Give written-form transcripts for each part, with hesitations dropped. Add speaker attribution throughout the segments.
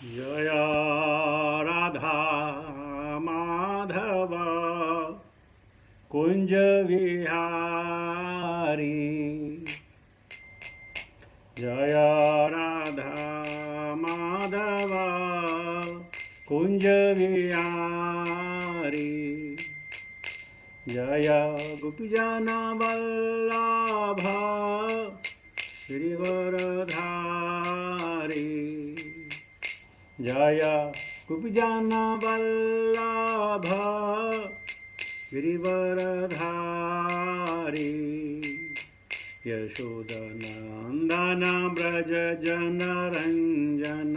Speaker 1: जय राधा माधव कुंज विहारी। जय राधा माधव कुंज विहारी। जय गोपीजन वल्लभ गिरिवरधारी। जय गोपीजन वल्लभ गिरिवरधारी। यशोदनंदन व्रज जनरंजन।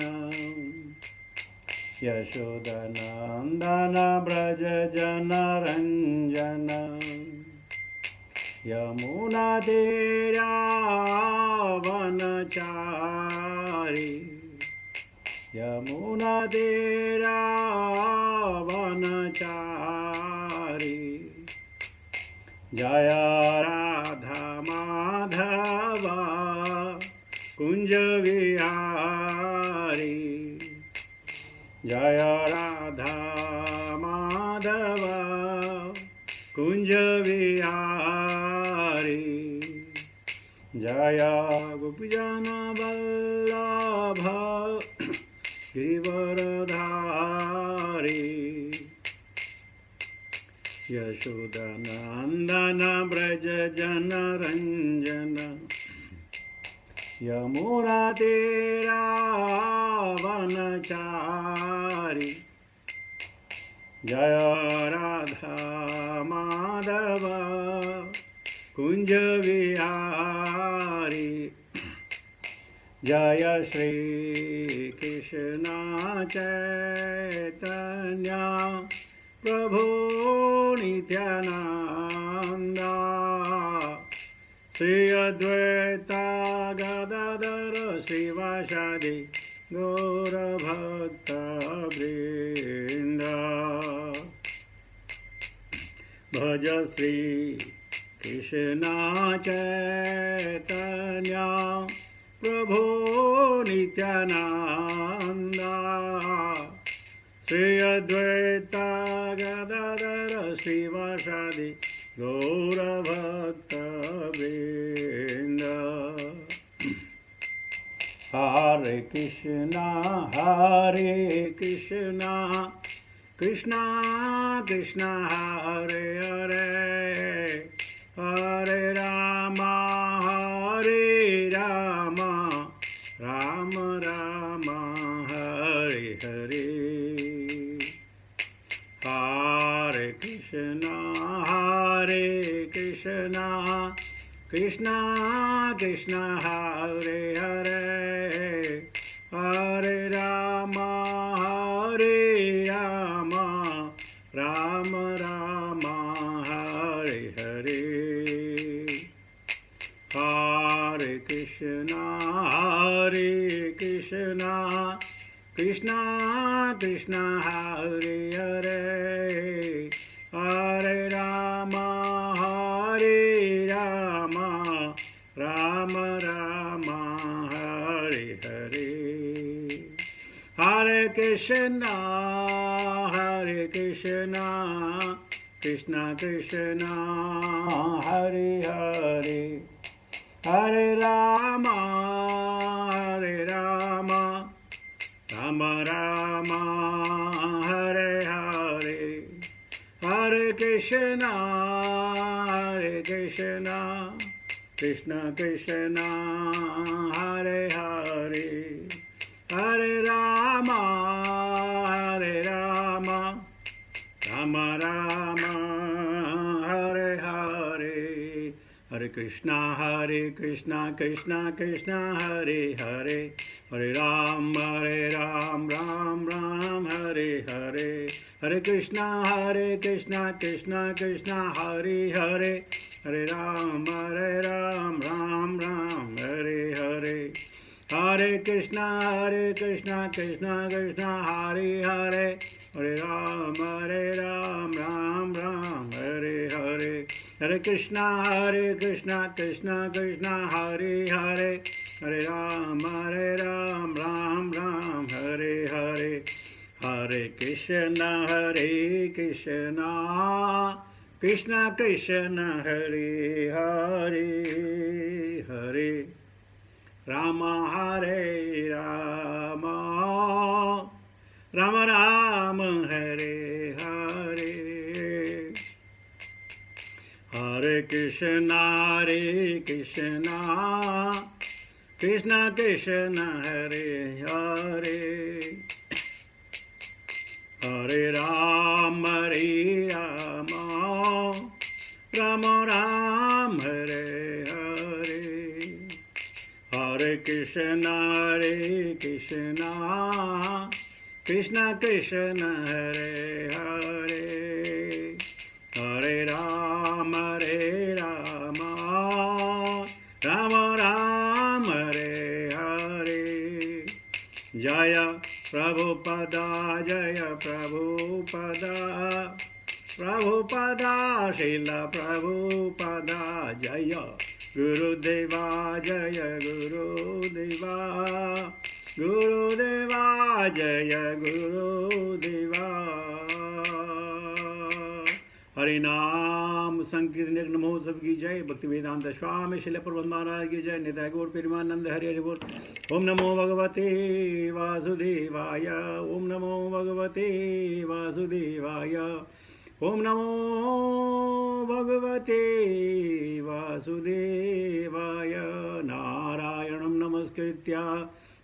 Speaker 1: यशोदनंदन व्रज जनरंजन। यमुना तीरा वनचारी। यमुना तीरा वनचारी। जय राधा माधव कुंज विहारी। जय राधा माधव कुंज विहारी। जय गोपीजन वल्लभ गिरिवरधारी। यशोदनंदन व्रज जनरंजन। यमुना तीरा वनचारी। जय राधा माधव कुंज विहारी। जय श्री कृष्ण चैतन्य प्रभु नित्यानंद। श्री अद्वैत गदाधर श्रीवासादि गौरभक्तवृंद। भज श्री कृष्ण चैतन्य प्रभु नित्यानंद। श्री अद्वैत गदाधर श्रीवासादि गौरभक्तवृंद। हरे कृष्णा कृष्णा कृष्णा हरे हरे। हरे राम राम राम हरे हरे। हरे कृष्णा कृष्णा कृष्णा हरे हरे। हरे राम राम राम हरे हरे। हरे कृष्णा कृष्णा कृष्णा हरे हरे। हरे राम राम राम हरे हरे। हरे कृष्णा कृष्णा कृष्णा हरे हरे। हरे राम राम राम हरे हरे। हरे कृष्णा कृष्णा कृष्णा हरे हरे। हरे राम राम राम हरे हरे। हरे कृष्णा कृष्णा कृष्णा हरे हरे। हरे राम राम राम हरे हरे। हरे कृष्णा कृष्णा कृष्णा हरे हरे। हरे राम राम राम हरे हरे। हरे कृष्णा कृष्णा कृष्णा हरे हरे। हरे राम राम राम हरे हरे। हरे कृष्णा कृष्णा कृष्णा हरे हरे। हरे Ram Ram Ram Hare Hare. Hare Krishna, Krishna Krishna, Hare Hare, Hare Rama, Hare Rama, Rama Rama, Hare Hare, Hare Krishna, Krishna Krishna, Hare Hare, Hare Rama, Rama Rama, Hare Hare, Hare Krishna, Krishna Krishna, Hare Hare, Hare Rama, Rama Rama, Hare Hare. Jaya Prabhupada, Jaya Prabhupada, Prabhupada, Srila Prabhupada, Jaya Gurudeva, Jaya Gurudeva, Gurudeva, Jaya Gurudeva. Hari नाम संकीर्तन महोत्सव की जय। भक्ति वेदांत स्वामी शिल प्रबंध महाराज की जय। निताय गौर प्रेमानंद हरि हरि बोल। ओम नमो भगवते वासुदेवाय, ओम नमो भगवते वासुदेवाय, ओम नमो भगवते वासुदेवाय। नारायणं नमस्कृत्य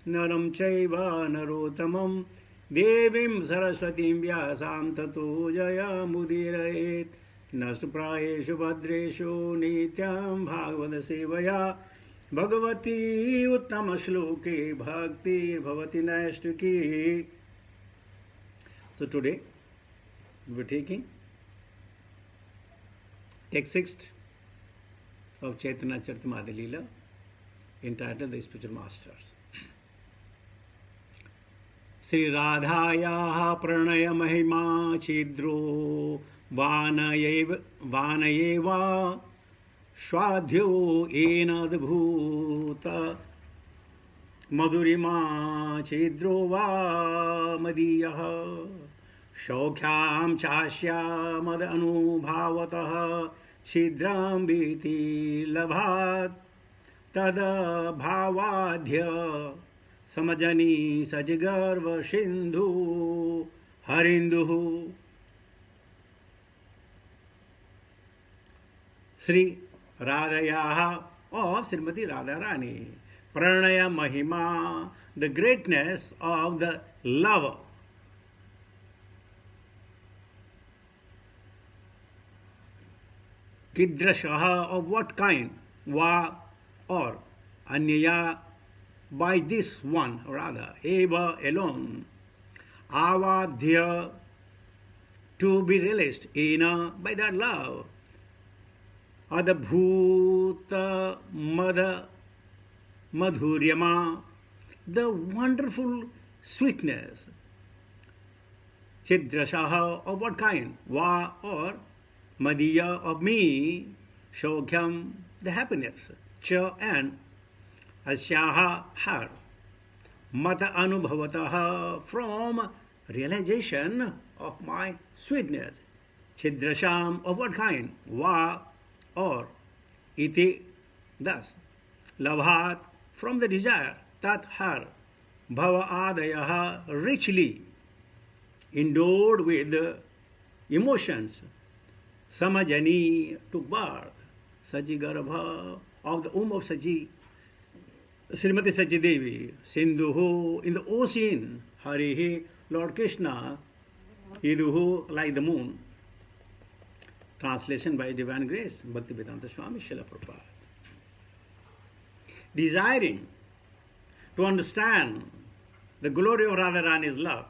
Speaker 1: नरं चैव नरोत्तमं देवीं सरस्वतीं व्यासां ततो जयमुदीरयेत्। नष्टप्रायेषु भद्रेषु नित्यं भागवत सेवया Bhagwati उत्तमश्लोके भक्तिर्भवति नैष्टिकी. So today we are taking text 6th of Chaitanya Charitamrita Leela entitled The Spiritual Masters. Sri Radhayaha pranaya mahima chidro vanayeva shwadhyo enadbhuta madhurima chidro va madiyaha shaukhyam chasya mad anubhavatah chidram viti labhat tada bhavadhya samajani sajgarva sindhu harinduhu. Sri Radhayaha of Srimati Radharani. Pranaya Mahima, the greatness of the lover. Kidrashaha, of what kind? Va, or Anyaya, by this one, rather, eva, alone. Avadhya, to be realized, ena, by that love. Adabhuta madhuryama, the wonderful sweetness. Chidrashaha, of what kind? Va, or Madiya, of me. Shokhyam, the happiness. Cha, and Asyaha, her. Mata anubhavataha, from realization of my sweetness. Chidrasham, of what kind? Va, or iti, thus. Labhat, from the desire. Tat, her. Bhava adayaha, richly endowed with emotions. Samajani, took birth. Saji Garbha, of the womb of Saji. Srimati Sachi Devi. Sindhuhu, in the ocean. Harihi, Lord Krishna. Iduhu, like the moon. Translation by Divine Grace, Bhaktivedanta Swami Srila Prabhupada. Desiring to understand the glory of Radharani's love,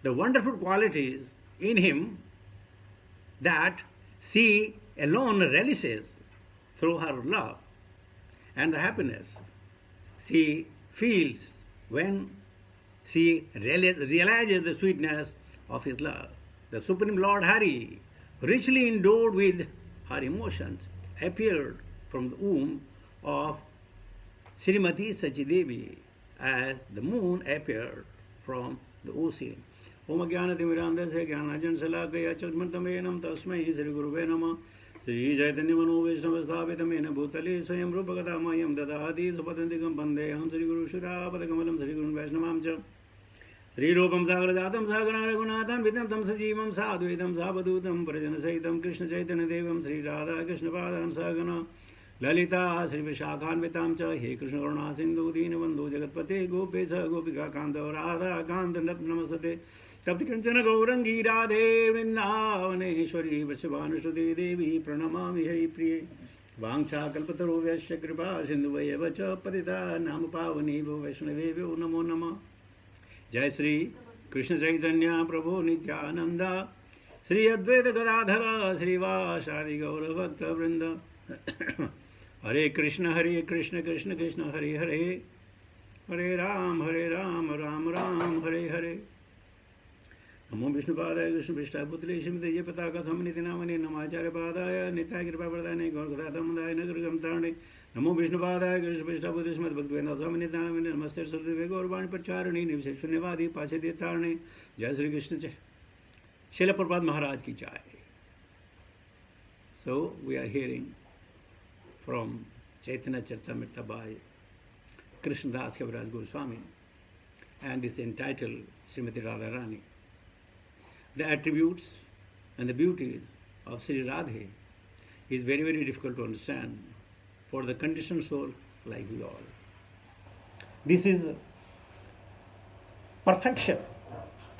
Speaker 1: the wonderful qualities in him that she alone relishes through her love, and the happiness she feels when she realizes the sweetness of his love. The Supreme Lord Hari, richly endowed with her emotions, appeared from the womb of Srimati Sachi Devi as the moon appeared from the ocean. ओम ज्ञानतिमिरान्धस्य ज्ञानाञ्जनशलाकया चक्षुर्मिलितं तस्मै श्रीगुरुवे नमः। श्रीचैतन्यमनोभीष्टं येन भूतले स्वयं रूपकथा मह्यं ददाति स्वपदान्तिकं वन्देऽहं श्रीगुरुश्रीरापदकमलं श्रीगुरुं वैष्णवां च श्रीरूपं सागरजातं सागरं रघुनाथान्वितं तं सजीवं साद्वैतं सावधूतं परिजनसहितं कृष्णचैतन्यदेवं श्रीराधाकृष्णपादां सहगना ललिता श्रीविशाखान्वितां च हे कृष्णकरुणा सिन्धु दीनबन्धु जगत्पते गोपेश गोपिकान्त राधाकान्त नमस्ते तप्त कंचन गौरंगी राधे वृंदावनेश्वरी वृषभानुसुते देवी प्रणमामि हरिप्रिये वाञ्छाकल्पतरुभ्यश्च कृपा सिन्धुभ्येव च पतितानां नाम पावनेभ्यो वैष्णवेभ्यो नमो नमः। जय श्री कृष्ण चैतन्य प्रभु नित्यानंद श्री अद्वैत गदाधर श्रीवासादि गौरभक्त वृंद हरे कृष्ण कृष्ण कृष्ण हरे हरे हरे राम राम राम हरे हरे। नमो विष्णुपादाय कृष्णपृष्ठाय पुत्रे श्रीमते जय पताका समन्वित नामने नमाचार्य पादाय नित्याय कृपा प्रदाय गौरकथामदाय नगरगम तारणे नमो विष्णुपादाय कृष्णपृष्ठाय पुत्रे श्रीमद् भक्तिवेदांत समन्वित नामने नमस्ते सरस्वती गौरवाणी प्रचारिणी निर्विशेष शून्यवादी पाशे तारणे। जय श्री कृष्ण शिल प्रभुपाद महाराज की जय। So we are hearing from Chaitanya Charitamrita by Krishnadas Kaviraj Goswami, and is entitled Srimati Radharani. The attributes and the beauties of Sri Radhe is very, very difficult to understand for the conditioned soul like we all. This is perfection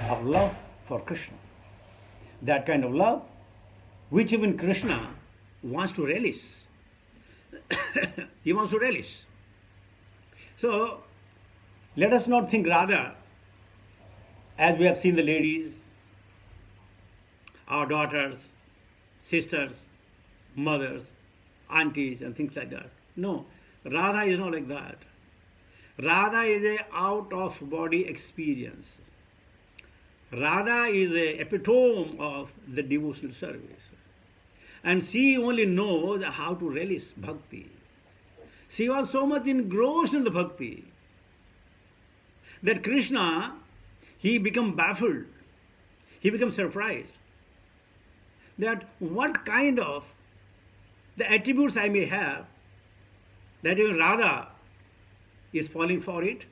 Speaker 1: of love for Krishna. That kind of love which even Krishna wants to relish. He wants to relish. So, let us not think Radha, as we have seen the ladies, our daughters, sisters, mothers, aunties, and things like that. No, Radha is not like that. Radha is a out-of-body experience. Radha is a epitome of the devotional service. And she only knows how to relish bhakti. She was so much engrossed in the bhakti that Krishna, he became baffled. He became surprised that what kind of the attributes I may have, that even Radha is falling for it,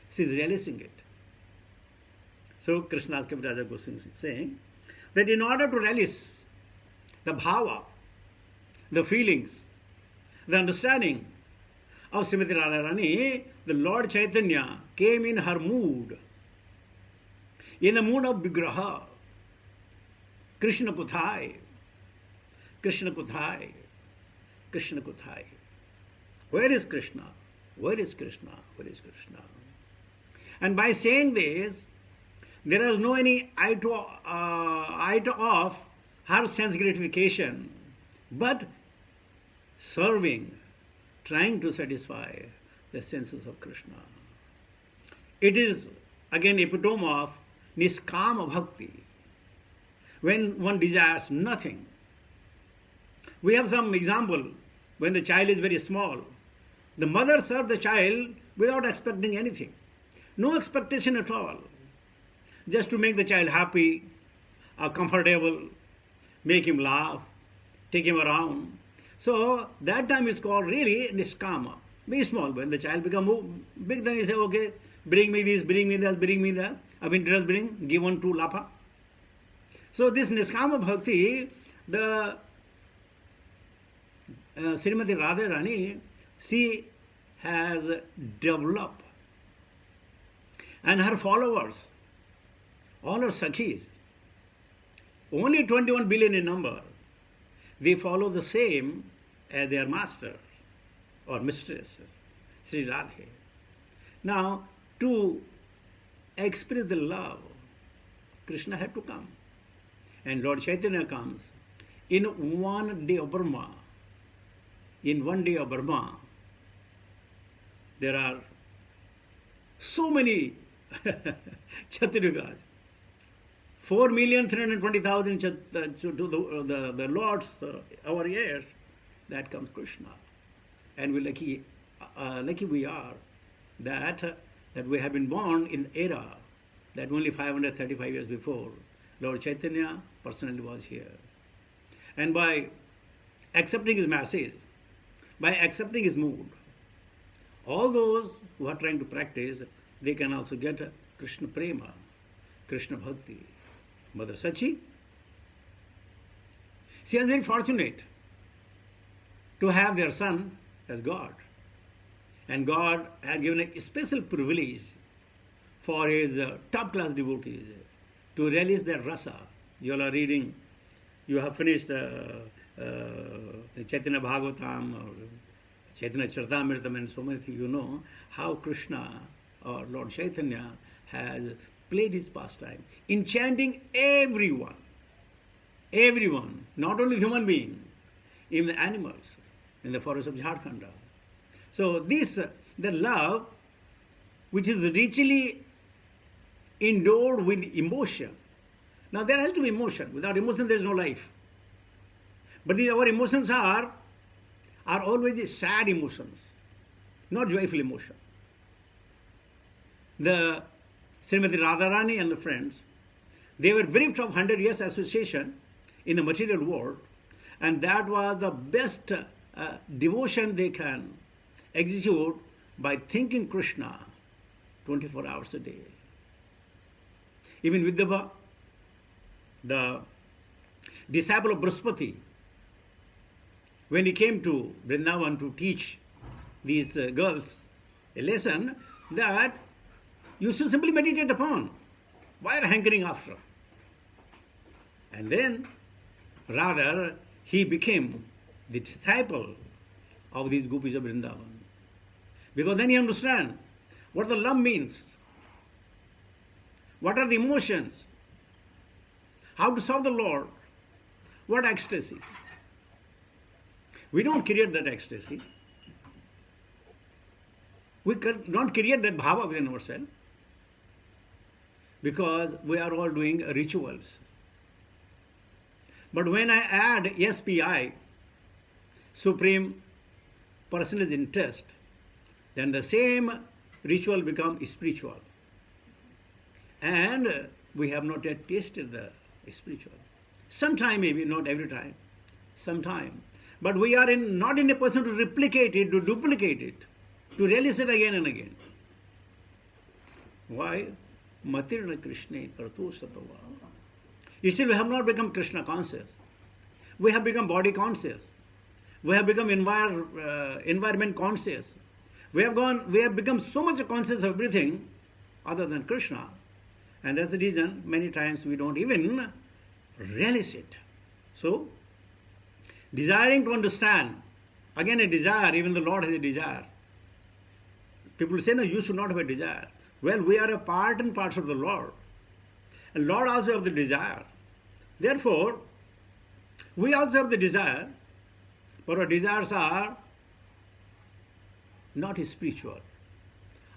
Speaker 1: she is relishing it. So Krishna's Kaviraj Goswami is saying that in order to relish the bhava, the feelings, the understanding of Srimati Radharani, the Lord Chaitanya came in her mood, in the mood of Vigraha. Krishna Kuthai, Krishna Kuthai, Krishna Kuthai. Where is Krishna? Where is Krishna? Where is Krishna? And by saying this, there is no any eye to off her sense gratification, but serving, trying to satisfy the senses of Krishna. It is again epitome of niskama bhakti, when one desires nothing. We have some example when the child is very small. The mother serves the child without expecting anything. No expectation at all. Just to make the child happy, comfortable, make him laugh, take him around. So that time is called really niskama. Very small. When the child becomes big, then he say, okay, bring me this, bring me that, bring me that. Of interest bring, give one to lapa. So this niskama bhakti, the Srimati Radharani, she has developed. And her followers, all her sakhis, only 21 billion in number, they follow the same as their master or mistress, Sri Radhe. Now, to express the love, Krishna had to come. And Lord Chaitanya comes in one day of Brahma. In one day of Brahma, there are so many Chaturyugas. 4,320,000 to the Lord's our ears, that comes Krishna. And we lucky we are that we have been born in the era that only 535 years before, Lord Chaitanya personally was here. And by accepting his message, by accepting his mood, all those who are trying to practice, they can also get Krishna Prema, Krishna Bhakti. Mother Sachi, she was very fortunate to have their son as God. And God had given a special privilege for his top-class devotees to release their rasa. You all are reading, you have finished the Chaitanya Bhagavatam or Chaitanya Charitamrita and so many things. You know how Krishna or Lord Chaitanya has played his pastime, enchanting everyone, not only human being, even the animals in the forest of Jharkhand. So this, the love, which is richly endowed with emotion. Now there has to be emotion. Without emotion there is no life. But our emotions are always sad emotions, not joyful emotion. The Srimati Radharani and the friends, they were bereft of 100 years association in the material world, and that was the best devotion they can execute by thinking Krishna 24 hours a day. Even Vidyabha, the disciple of Brihaspati, when he came to Vrindavan to teach these girls a lesson that you should simply meditate upon. Why are you hankering after? And then, rather, he became the disciple of these gopis of Vrindavan. Because then he understands what the love means, what are the emotions, how to serve the Lord, what ecstasy. We don't create that ecstasy. We don't create that bhava within ourselves because we are all doing rituals. But when I add SPI, Supreme Personal Interest, then the same ritual becomes spiritual. And we have not yet tasted the spiritual. Sometime maybe, not every time, sometime. But we are not in a position to replicate it, to duplicate it, to release it again and again. Why? Matirna Krishna Kartu Satava. Still we have not become Krishna conscious. We have become body conscious. We have become environment conscious. We have become so much conscious of everything other than Krishna. And that's the reason many times we don't even relish it. So, desiring to understand, again a desire, even the Lord has a desire. People say, no, you should not have a desire. Well, we are a part and parts of the Lord. And Lord also has the desire. Therefore, we also have the desire, but our desires are not spiritual.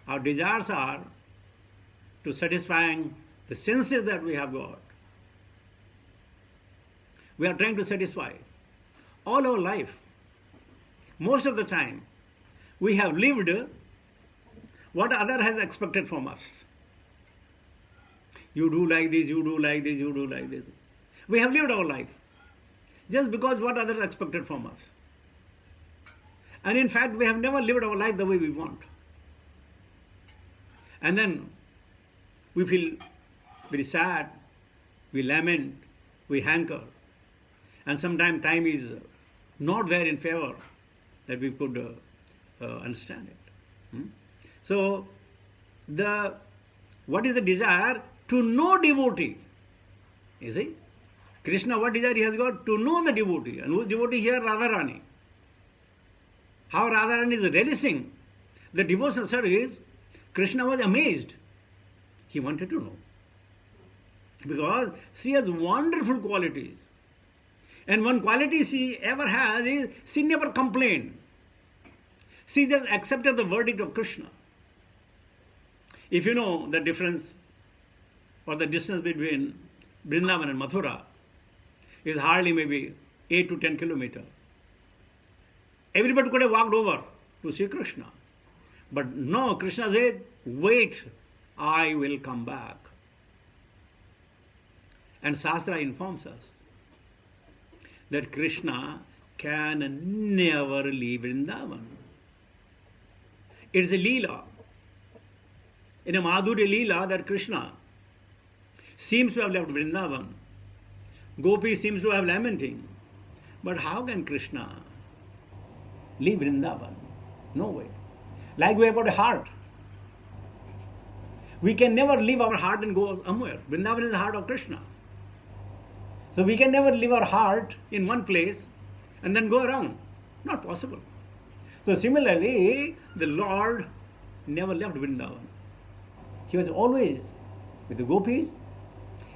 Speaker 1: Our desires are to satisfying the senses that we have got. We are trying to satisfy all our life. Most of the time, we have lived what other has expected from us. You do like this, you do like this, you do like this. We have lived our life just because what others expected from us. And in fact, we have never lived our life the way we want. And then we feel very sad, we lament, we hanker. And sometimes time is not there in favor that we could understand it. So, what is the desire? To know devotee. You see? Krishna, what desire he has got? To know the devotee. And whose devotee here? Radharani. How Radharani is relishing the devotional service, Krishna was amazed. He wanted to know. Because she has wonderful qualities. And one quality she ever has is she never complained. She just accepted the verdict of Krishna. If you know the difference or the distance between Vrindavan and Mathura is hardly maybe 8 to 10 kilometers. Everybody could have walked over to see Krishna. But no, Krishna said, wait, I will come back. And Shastra informs us that Krishna can never leave Vrindavan. It's a Leela, in a Madhurya Leela, that Krishna seems to have left Vrindavan. Gopi seems to have lamenting. But how can Krishna leave Vrindavan? No way. Like we have got a heart. We can never leave our heart and go somewhere. Vrindavan is the heart of Krishna. So we can never leave our heart in one place and then go around. Not possible. So similarly, the Lord never left Vrindavan. He was always with the gopis,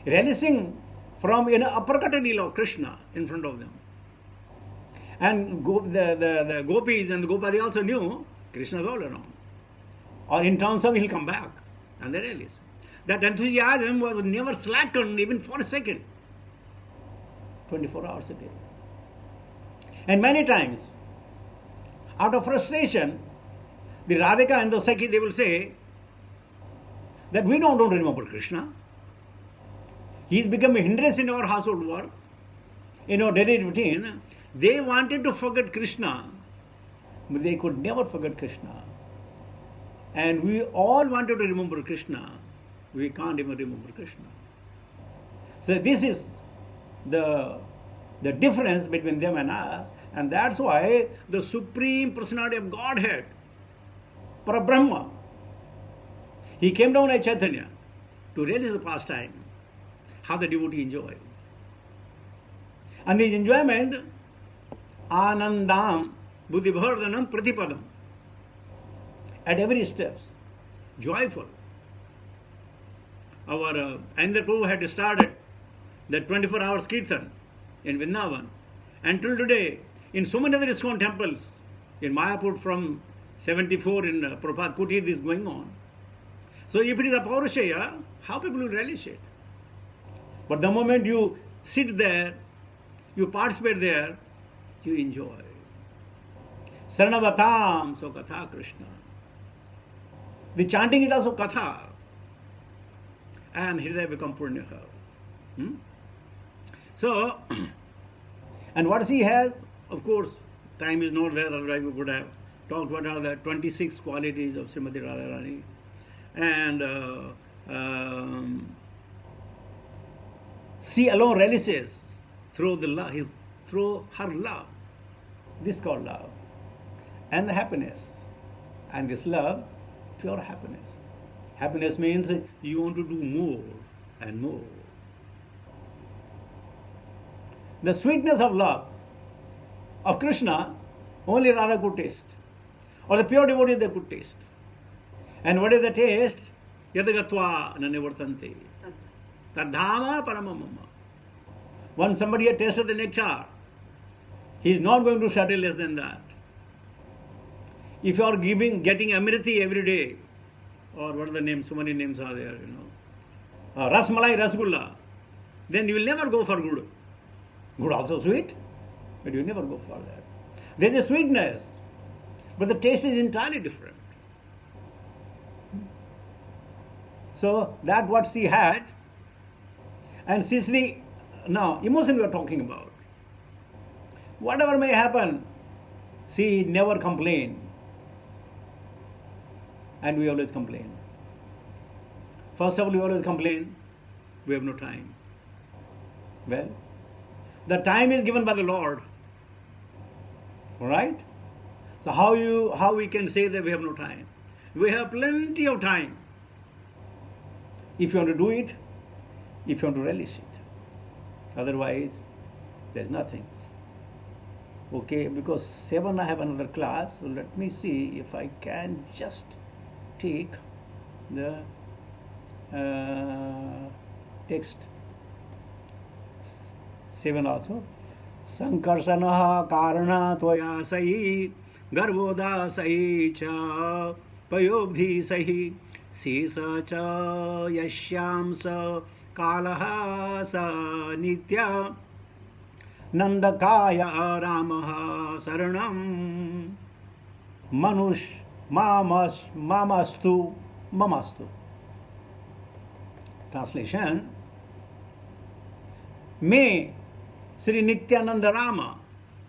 Speaker 1: relishing from an uppercut of Krishna in front of them. And the gopis and the Gopadi also knew Krishna is all around. Or in terms of he'll come back. And they relish. That enthusiasm was never slackened even for a second. 24 hours a day. And many times, out of frustration, the Radhika and the Sakhi, they will say that we don't remember Krishna. He's become a hindrance in our household work, in our daily routine. They wanted to forget Krishna, but they could never forget Krishna. And we all wanted to remember Krishna. We can't even remember Krishna. So this is the difference between them and us. And that's why the Supreme Personality of Godhead, Parabrahma, he came down as Chaitanya to relish the pastime, how the devotee enjoy. And his enjoyment, Anandam Buddhibhardanam Pratipadam, at every step, joyful. Our Andhra Prabhu had started the 24 hours Kirtan in Vrindavan. And till today, in so many other ISKCON temples, in Mayapur from 74 in Prabhupada Kutir, this is going on. So if it is a Paurashaya, how people will relish it? But the moment you sit there, you participate there, you enjoy. Saranavatam, so Katha Krishna. The chanting is also Katha. And Hridaya become Purnyaha. So, and what he has, of course, time is not there, otherwise we would have talked what are the 26 qualities of Srimati Radharani. And she alone relishes through the love, through her love. This is called love. And the happiness. And this love, pure happiness. Happiness means you want to do more and more. The sweetness of love of Krishna, only Radha could taste. Or the pure devotees, they could taste. And what is the taste? Yadagatva nanivartante. Tadhama paramamama. Once somebody has tasted the nectar, he is not going to settle less than that. If you are getting Amriti every day, or what are the names, so many names are there, Rasmalai, Rasgulla, then you will never go for good. Good also sweet, but you never go for that. There is a sweetness, but the taste is entirely different. So that what she had, and Sicily, now emotion we are talking about. Whatever may happen, she never complained. And we always complain. First of all, we always complain, we have no time. Well, the time is given by the Lord. Alright? So how we can say that we have no time? We have plenty of time. If you want to do it, if you want to relish it. Otherwise, there's nothing. Okay, because 7 I have another class, so let me see if I can just take the text. 7 also. Sankarsanaha karana toya sahi garvoda sahi cha payobdhi sahi sisa cha yashyam sa kalaha sa nitya nandakaya ramaha saranam manush mamastu. Translation: May Sri Nityananda Rama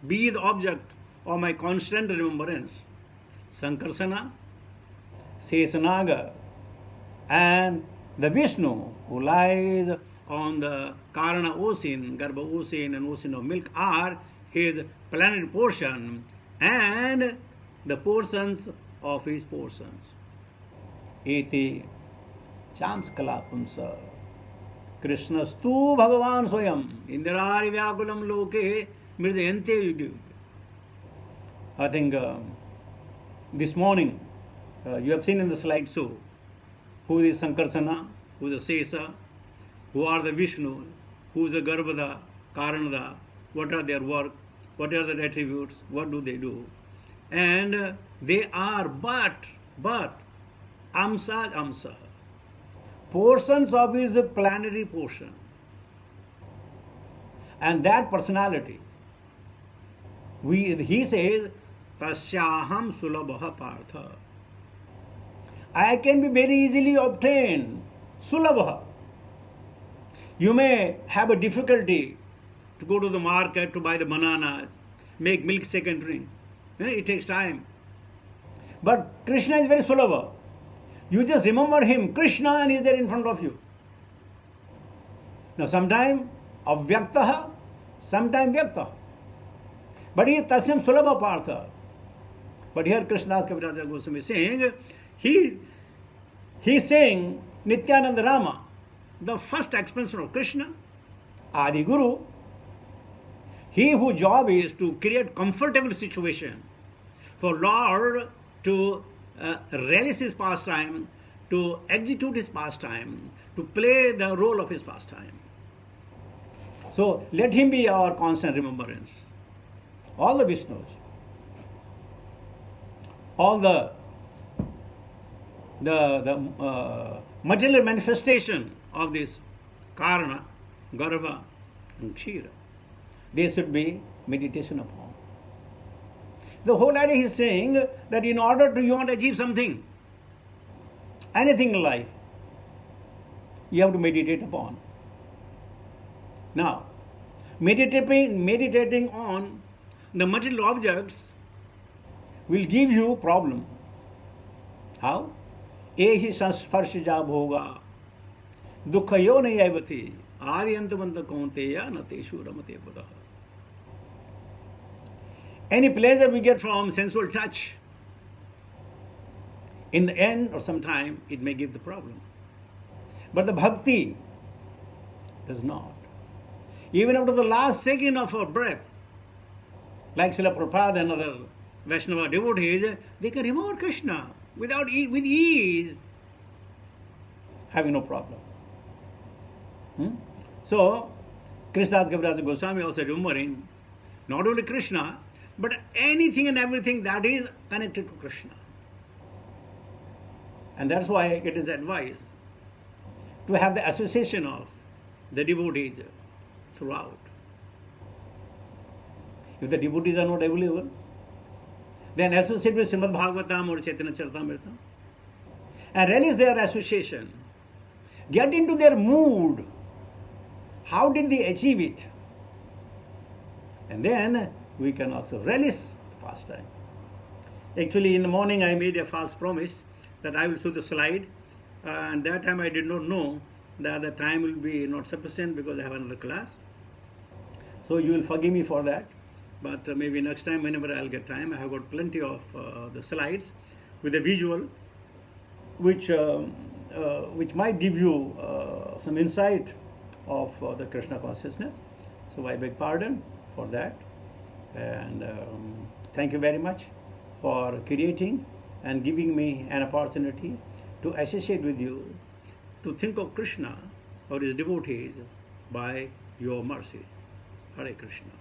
Speaker 1: be the object of my constant remembrance. Sankarsana, Sesanaga, and the Vishnu who lies on the Karana ocean, Garbha ocean and ocean of milk are his planetary portion and the portions of his portions. Eti chams kalapamsa Krishnastu Bhagavan Swayam Indirari Vyakulam Loke Mirdayante Yugi. I think this morning you have seen in the slide show who is Sankarsana, who is the Sesa, who are the Vishnu, who is the Garbhada, Karanada, what are their work, what are the attributes, what do they do. And they are but amsa, portions of his planetary portion. And that personality, he says, Tasyaham sulabha partha. I can be very easily obtained. Sulabha. You may have a difficulty to go to the market to buy the bananas, make milkshake and drink. It takes time. But Krishna is very sulabha. You just remember him, Krishna, and he is there in front of you. Now, sometime avyaktaha, sometime vyaktaha. But he is tasyam sulabha partha. But here Krishnadas Kaviraj Goswami is saying, he is saying Nityananda Rama, the first expansion of Krishna, Adi Guru, he whose job is to create comfortable situation for Lord to relish his pastime, to execute his pastime, to play the role of his pastime. So let him be our constant remembrance. All the Vishnus, all the material manifestation of this Karana, Garbha, and Kshira, they should be meditation upon. The whole idea is saying that in order to you want to achieve something, anything in life, you have to meditate upon. Now, meditating on the material objects will give you problem. How? Ehi sansparshija bhoga dukhayo nayavati aryantavanta kaunteya nateshu ramate buddha. Any pleasure we get from sensual touch, in the end or sometime it may give the problem. But the bhakti does not. Even after the last second of our breath, like Srila Prabhupada and other Vaishnava devotees, they can remember Krishna with ease, having no problem. So, Krishnadas Kaviraj Goswami also remembering not only Krishna, but anything and everything that is connected to Krishna. And that's why it is advised to have the association of the devotees throughout. If the devotees are not available, then associate with Srimad Bhagavatam or Chaitanya Charitamrita and relish their association. Get into their mood. How did they achieve it? And then we can also relish the pastime. Actually, in the morning I made a false promise that I will show the slide, and that time I did not know that the time will be not sufficient because I have another class. So you will forgive me for that. But maybe next time, whenever I'll get time, I have got plenty of the slides with a visual, which might give you some insight of the Krishna consciousness. So I beg pardon for that. And thank you very much for creating and giving me an opportunity to associate with you, to think of Krishna or his devotees by your mercy. Hare Krishna.